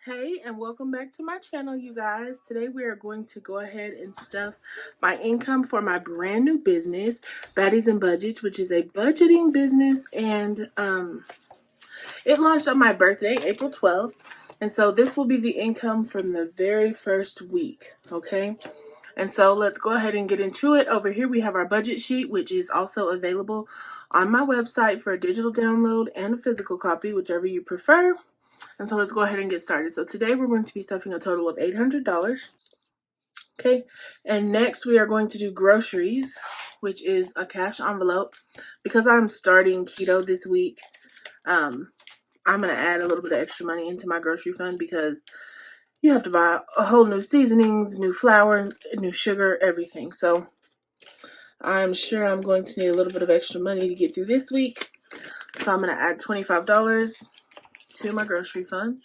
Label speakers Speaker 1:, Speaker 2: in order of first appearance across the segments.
Speaker 1: Hey, and welcome back to my channel, you guys. Today we are going to go ahead and stuff my income for my brand new business, Baddies and Budgets, which is a budgeting business, and it launched on my birthday, April 12th. And so this will be the income from the very first week, okay? And so let's go ahead and get into it. Over here we have our budget sheet, which is also available on my website for a digital download and a physical copy, whichever you prefer. And so let's go ahead and get started. So today we're going to be stuffing a total of $800. Okay, and next we are going to do groceries, which is a cash envelope. Because I'm starting keto this week, I'm going to add a little bit of extra money into my grocery fund because you have to buy a whole new seasonings, new flour, new sugar, everything. So I'm sure I'm going to need a little bit of extra money to get through this week. So I'm going to add $25 to my grocery fund.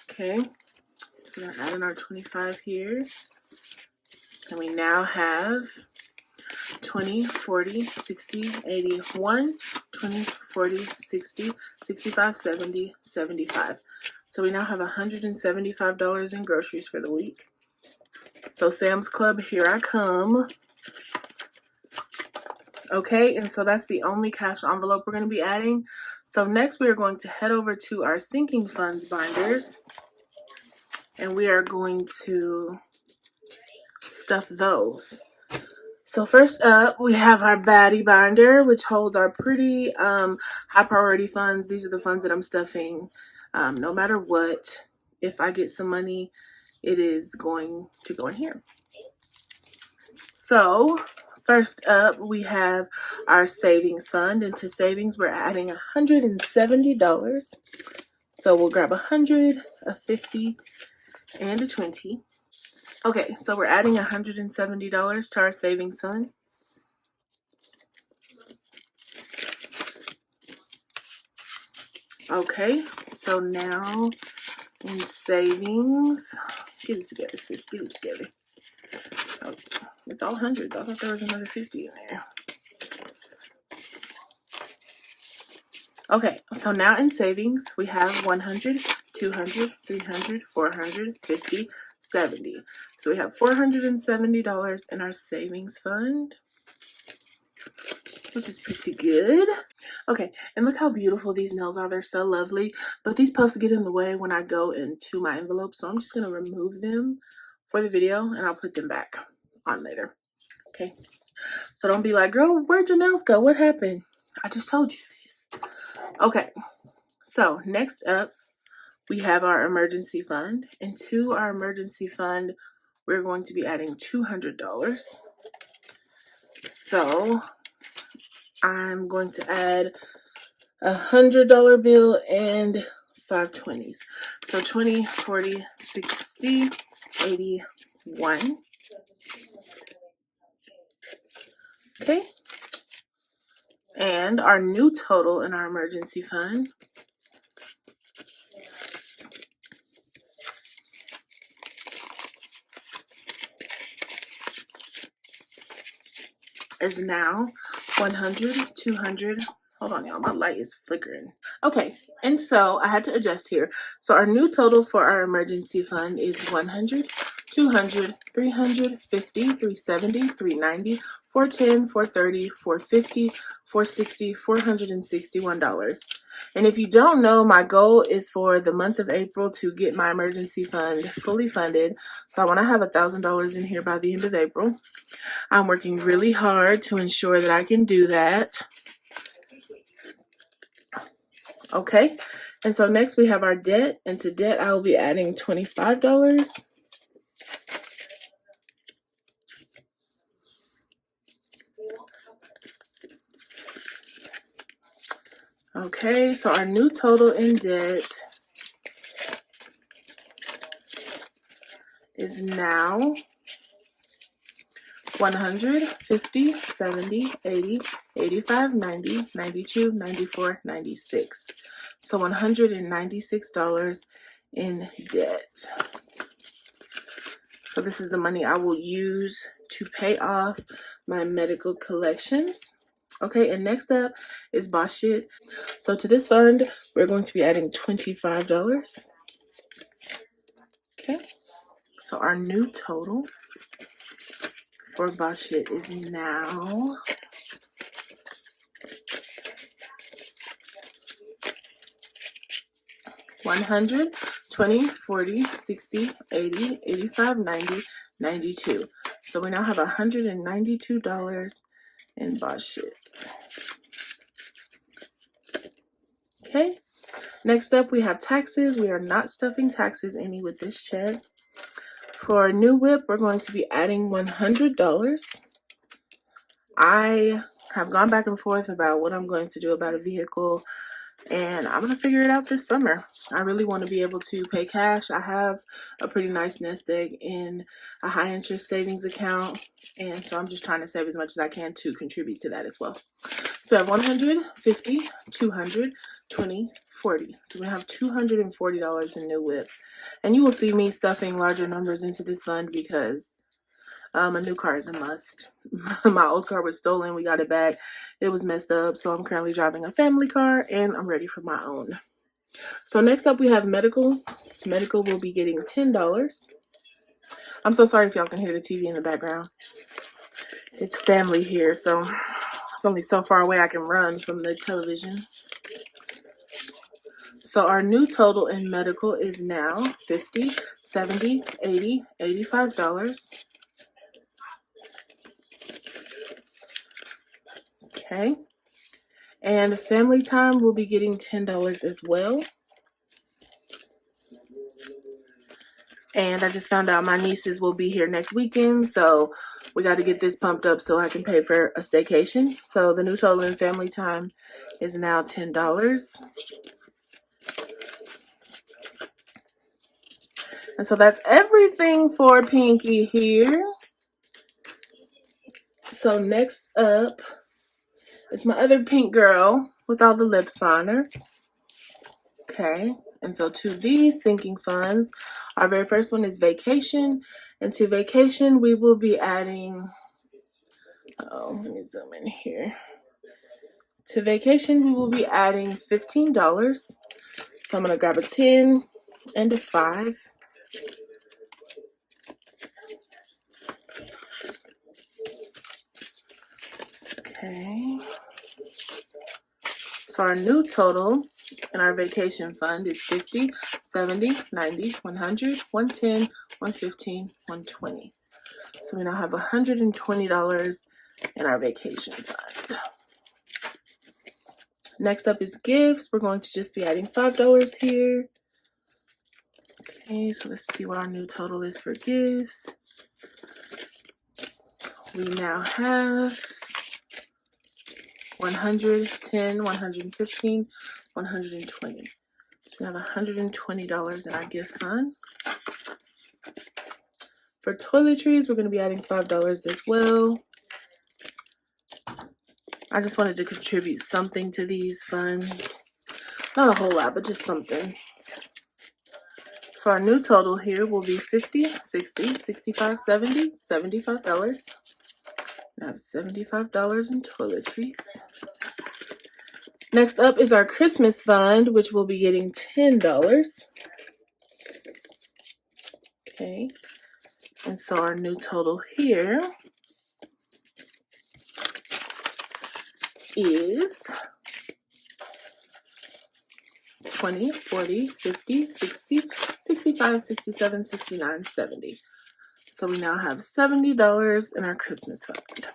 Speaker 1: Okay, so we're adding our 25 here. And we now have 20, 40, 60, 80, 1, 20, 40, 60, 65, 70, 75. So we now have $175 in groceries for the week. So Sam's Club, here I come. Okay, and so that's the only cash envelope we're going to be adding. So next we are going to head over to our sinking funds binders. And we are going to stuff those. So first up, we have our baddie binder, which holds our pretty high priority funds. These are the funds that I'm stuffing no matter what. If I get some money, it is going to go in here. So first up, we have our savings fund. And to savings, we're adding $170. So we'll grab 100, a 50, and a 20. Okay, so we're adding $170 to our savings fund. Okay, so now in savings, get it together, sis, get it together. Oh, it's all hundreds. I thought there was another 50 in there. Okay, so now in savings, we have 100, 200, 300, 400, 50, 70. So we have $470 in our savings fund, which is pretty good. Okay, and look how beautiful these nails are. They're so lovely, but these puffs get in the way when I go into my envelope, so I'm just going to remove them for the video, and I'll put them back on later. Okay, so don't be like, girl, where'd your nails go? What happened? I just told you, sis. Okay, so next up, we have our emergency fund, and to our emergency fund, we're going to be adding $200. So I'm going to add $100 bill and 5 20s. So 20, 40, 60, 80, 1. Okay. And our new total in our emergency fund is now 100, 200. Hold on, y'all. My light is flickering. Okay, and so I had to adjust here. So our new total for our emergency fund is 100, 200, 350, 370, 390, 410, 430, 450, 460, $461. And if you don't know, my goal is for the month of April to get my emergency fund fully funded. So I want to have $1,000 in here by the end of April. I'm working really hard to ensure that I can do that. Okay, and so next we have our debt, and to debt I will be adding $25. Okay, so our new total in debt is now 100, 50, 70, 80, 85, 90, 92, 94, 96. So $196 in debt. So this is the money I will use to pay off my medical collections. Okay, and next up is Boss Shit. So to this fund, we're going to be adding $25. Okay, so our new total for Boss Shit is now $100, $20, $40, $60, $80, $85, $90, $92. So we now have $192 in Boss Shit. Okay, next up we have taxes. We are not stuffing taxes any with this check. For a new whip, we're going to be adding $100. I have gone back and forth about what I'm going to do about a vehicle, and I'm going to figure it out this summer. I really want to be able to pay cash. I have a pretty nice nest egg in a high interest savings account, and so I'm just trying to save as much as I can to contribute to that as well. So I have 100, 50, 200, 20, 40. So we have $240 in new whip. And you will see me stuffing larger numbers into this fund because a new car is a must. My old car was stolen. We got it back. It was messed up. So I'm currently driving a family car and I'm ready for my own. So next up we have medical. Medical will be getting $10. I'm so sorry if y'all can hear the TV in the background. It's family here, so it's only so far away I can run from the television. So our new total in medical is now $50, $70, $80, $85. Okay. And family time will be getting $10 as well. And I just found out my nieces will be here next weekend, so we got to get this pumped up so I can pay for a staycation. So the new total in family time is now $10. And so that's everything for Pinky here. So next up is my other pink girl with all the lips on her. Okay, and so to these sinking funds, our very first one is vacation. And to vacation, we will be adding, let me zoom in here. To vacation, we will be adding $15. So I'm going to grab a 10 and a 5. Okay. So our new total in our vacation fund is 50, 70, 90, 100, 110, 115, 120. So we now have $120 in our vacation fund. Next up is gifts. We're going to just be adding $5 here. Okay, so let's see what our new total is for gifts. We now have 110, 115, 120. So we have $120 in our gift fund. For toiletries, we're going to be adding $5 as well. I just wanted to contribute something to these funds. Not a whole lot, but just something. So our new total here will be 50, 60, 65, 70, $75. I have $75 in toiletries. Next up is our Christmas fund, which will be getting $10. Okay. And so our new total here is 20, 40, 50, 60, 65, 67, 69, 70. So we now have $70 in our Christmas fund.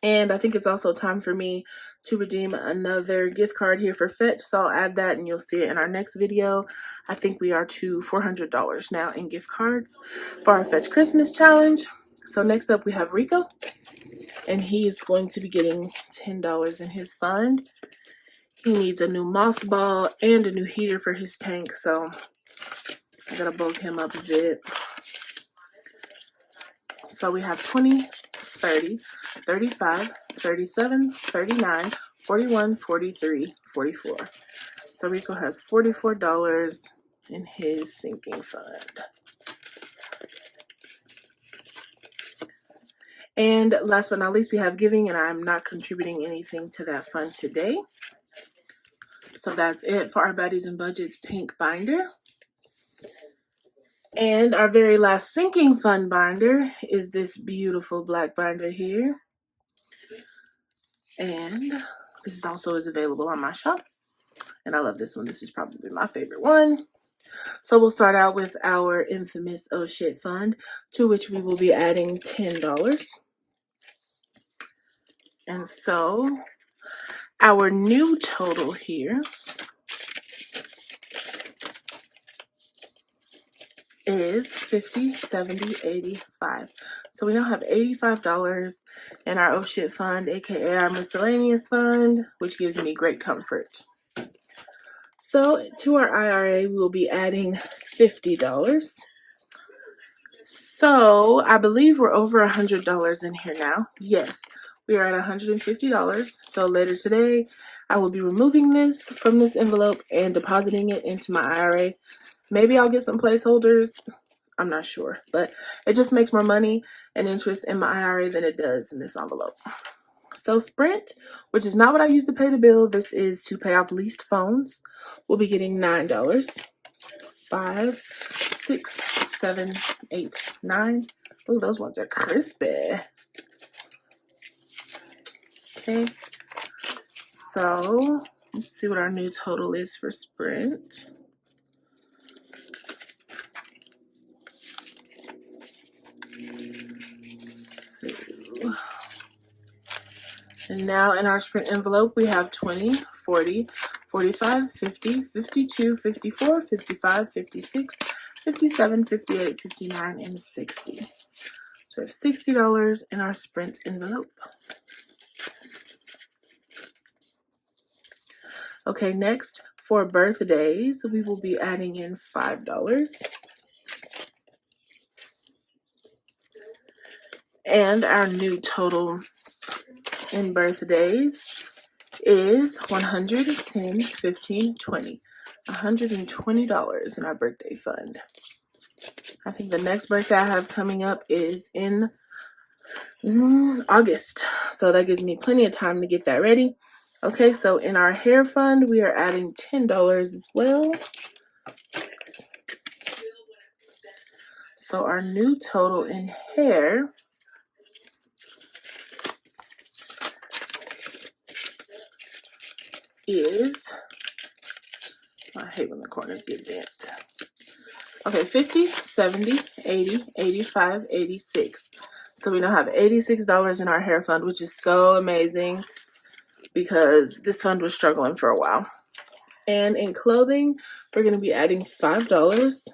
Speaker 1: And I think it's also time for me to redeem another gift card here for Fetch. So I'll add that and you'll see it in our next video. I think we are to $400 now in gift cards for our Fetch Christmas challenge. So next up we have Rico. And he is going to be getting $10 in his fund. He needs a new moss ball and a new heater for his tank. So I gotta bulk him up a bit. So we have 20, 30, 35, 37, 39, 41, 43, 44. So Rico has $44 in his sinking fund. And last but not least, we have giving, and I'm not contributing anything to that fund today. So that's it for our Baddies and Budgets pink binder. And our very last sinking fund binder is this beautiful black binder here. And this also is available on my shop. And I love this one. This is probably my favorite one. So we'll start out with our infamous Oh Shit fund, to which we will be adding $10. And so our new total here is $50, $70, $85. So we now have $85 in our Oh Shit fund, aka our miscellaneous fund, which gives me great comfort. So to our IRA, we'll be adding $50. So I believe we're over $100 in here now. Yes, we are at $150. So later today, I will be removing this from this envelope and depositing it into my IRA. Maybe I'll get some placeholders. I'm not sure, but it just makes more money and interest in my IRA than it does in this envelope. So Sprint, which is not what I use to pay the bill, this is to pay off leased phones, we'll be getting $9. 5, 6, 7, 8, 9. Oh, those ones are crispy. Okay, so let's see what our new total is for Sprint. So, and now in our Sprint envelope, we have 20, 40, 45, 50, 52, 54, 55, 56, 57, 58, 59, and 60. So we have $60 in our Sprint envelope. Okay, next for birthdays, we will be adding in $5. And our new total in birthdays is $110, $15, $20. $120 in our birthday fund. I think the next birthday I have coming up is in August. So that gives me plenty of time to get that ready. Okay, so in our hair fund, we are adding $10 as well. So our new total in hair is, I hate when the corners get bent. Okay, 50, 70, 80, 85, 86. So we now have $86 in our hair fund, which is so amazing because this fund was struggling for a while. And in clothing, we're going to be adding $5.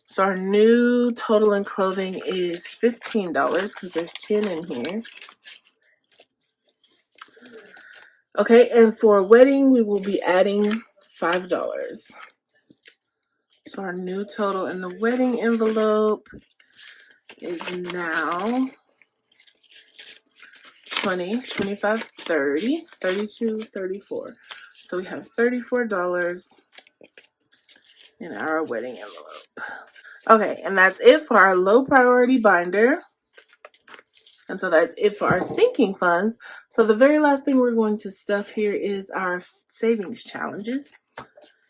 Speaker 1: So our new total in clothing is $15 because there's 10 in here. Okay, and for wedding, we will be adding $5. So our new total in the wedding envelope is now 20, 25, 30, 32, 34. So we have $34 in our wedding envelope. Okay, and that's it for our low priority binder. And so that's it for our sinking funds. So the very last thing we're going to stuff here is our savings challenges.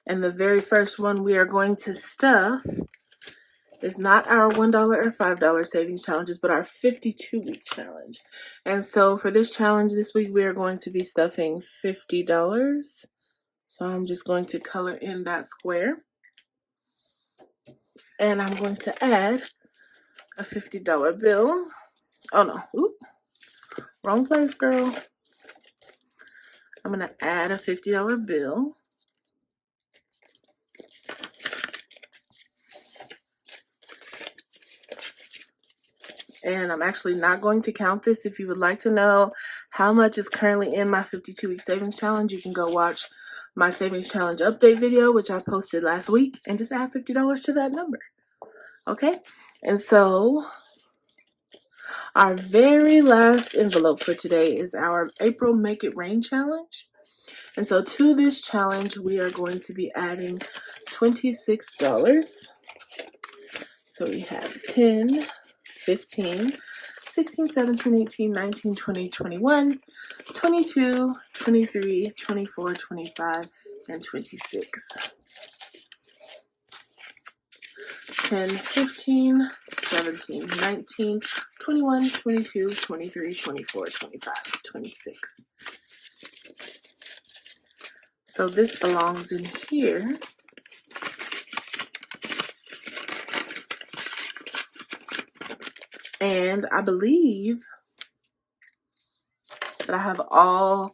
Speaker 1: And the very first one we are going to stuff is not our $1 or $5 savings challenges, but our 52-week challenge. And so for this challenge this week, we are going to be stuffing $50. So I'm just going to color in that square. And I'm going to add a $50 bill. Oh no, oop, wrong place, girl. I'm going to add a $50 bill. And I'm actually not going to count this. If you would like to know how much is currently in my 52-week savings challenge, you can go watch my savings challenge update video, which I posted last week, and just add $50 to that number. Okay? And so our very last envelope for today is our April Make It Rain challenge. And so to this challenge, we are going to be adding $26. So we have 10, 15, 16, 17, 18, 19, 20, 21, 22, 23, 24, 25, and 26. 10, 15, 17, 19, 21, 22, 23, 24, 25, 26. So this belongs in here. And I believe that I have all,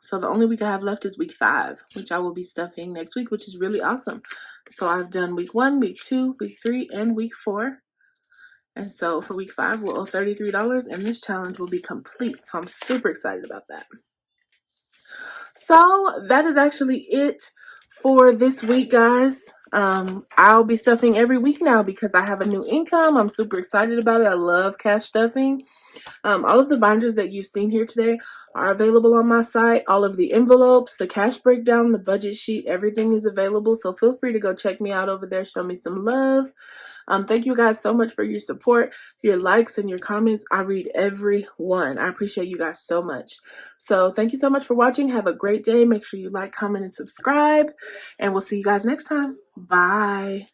Speaker 1: so the only week I have left is week 5, which I will be stuffing next week, which is really awesome. So I've done week 1, week 2, week 3, and week 4. And so for week 5, we'll owe $33, and this challenge will be complete. So I'm super excited about that. So that is actually it for this week, guys. I'll be stuffing every week now because I have a new income. I'm super excited about it. I love cash stuffing. All of the binders that you've seen here today are available on my site. All of the envelopes, the cash breakdown, the budget sheet, everything is available. So feel free to go check me out over there. Show me some love. Thank you guys so much for your support, your likes, and your comments. I read every one. I appreciate you guys so much. So thank you so much for watching. Have a great day. Make sure you like, comment, and subscribe. And we'll see you guys next time. Bye.